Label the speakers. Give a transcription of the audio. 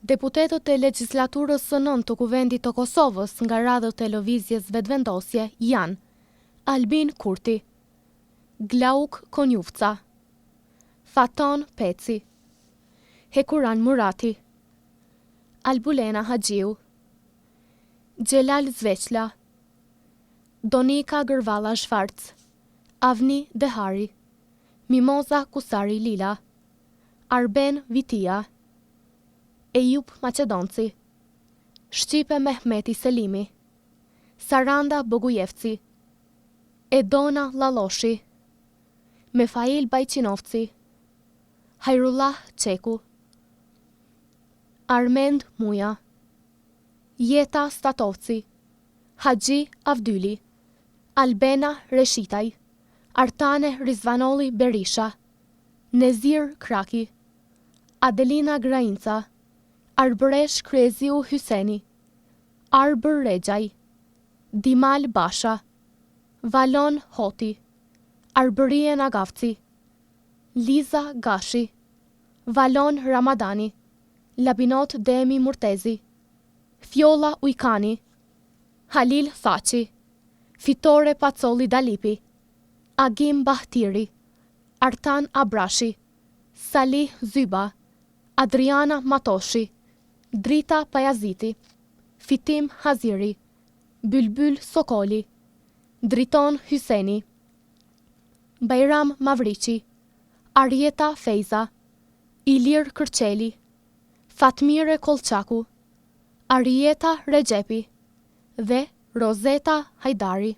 Speaker 1: Deputetët e legjislaturës së nëntë të Kuvendit të Kosovës nga radhët e lëvizjes vetëvendosje janë Albin Kurti, Glauk Konjufca, Faton Peci, Hekuran Murati, Albulena Haxhiu, Xhelal Zveçla, Donika Gërvalla Shvarc, Avni Dehari, Mimoza Kusari Lila, Arben Vitia, Ejup Macedonci, Shqipe Mehmeti Selimi, Saranda Bogujevci, Edona Laloshi, Mefail Bajqinovci, Hajrullah Qeku, Armend Muja, Jeta Statovci, Haxhi Avdyli, Albena Reshitaj, Artane Rizvanoli Berisha, Nezir Kraki, Adelina Grainca, Arbresh Kreziu Hyseni, Arbër Rexhaj, Dimal Basha, Valon Hoti, Arbërien Agavci, Liza Gashi, Valon Ramadani, Labinot Demi Murtezi, Fjolla Ujkani, Halil Thaçi, Fitore Pacolli Dalipi, Agim Bahtiri, Artan Abrashi, Salih Zyba, Adriana Matoshi, Drita Pajaziti, Fitim Haziri, Bylbyl Sokoli, Driton Hyseni, Bajram Mavriqi, Arjeta Fejza, Ilir Kërçeli, Fatmire Kolçaku, Arjeta Rexhepi dhe Rozeta Hajdari.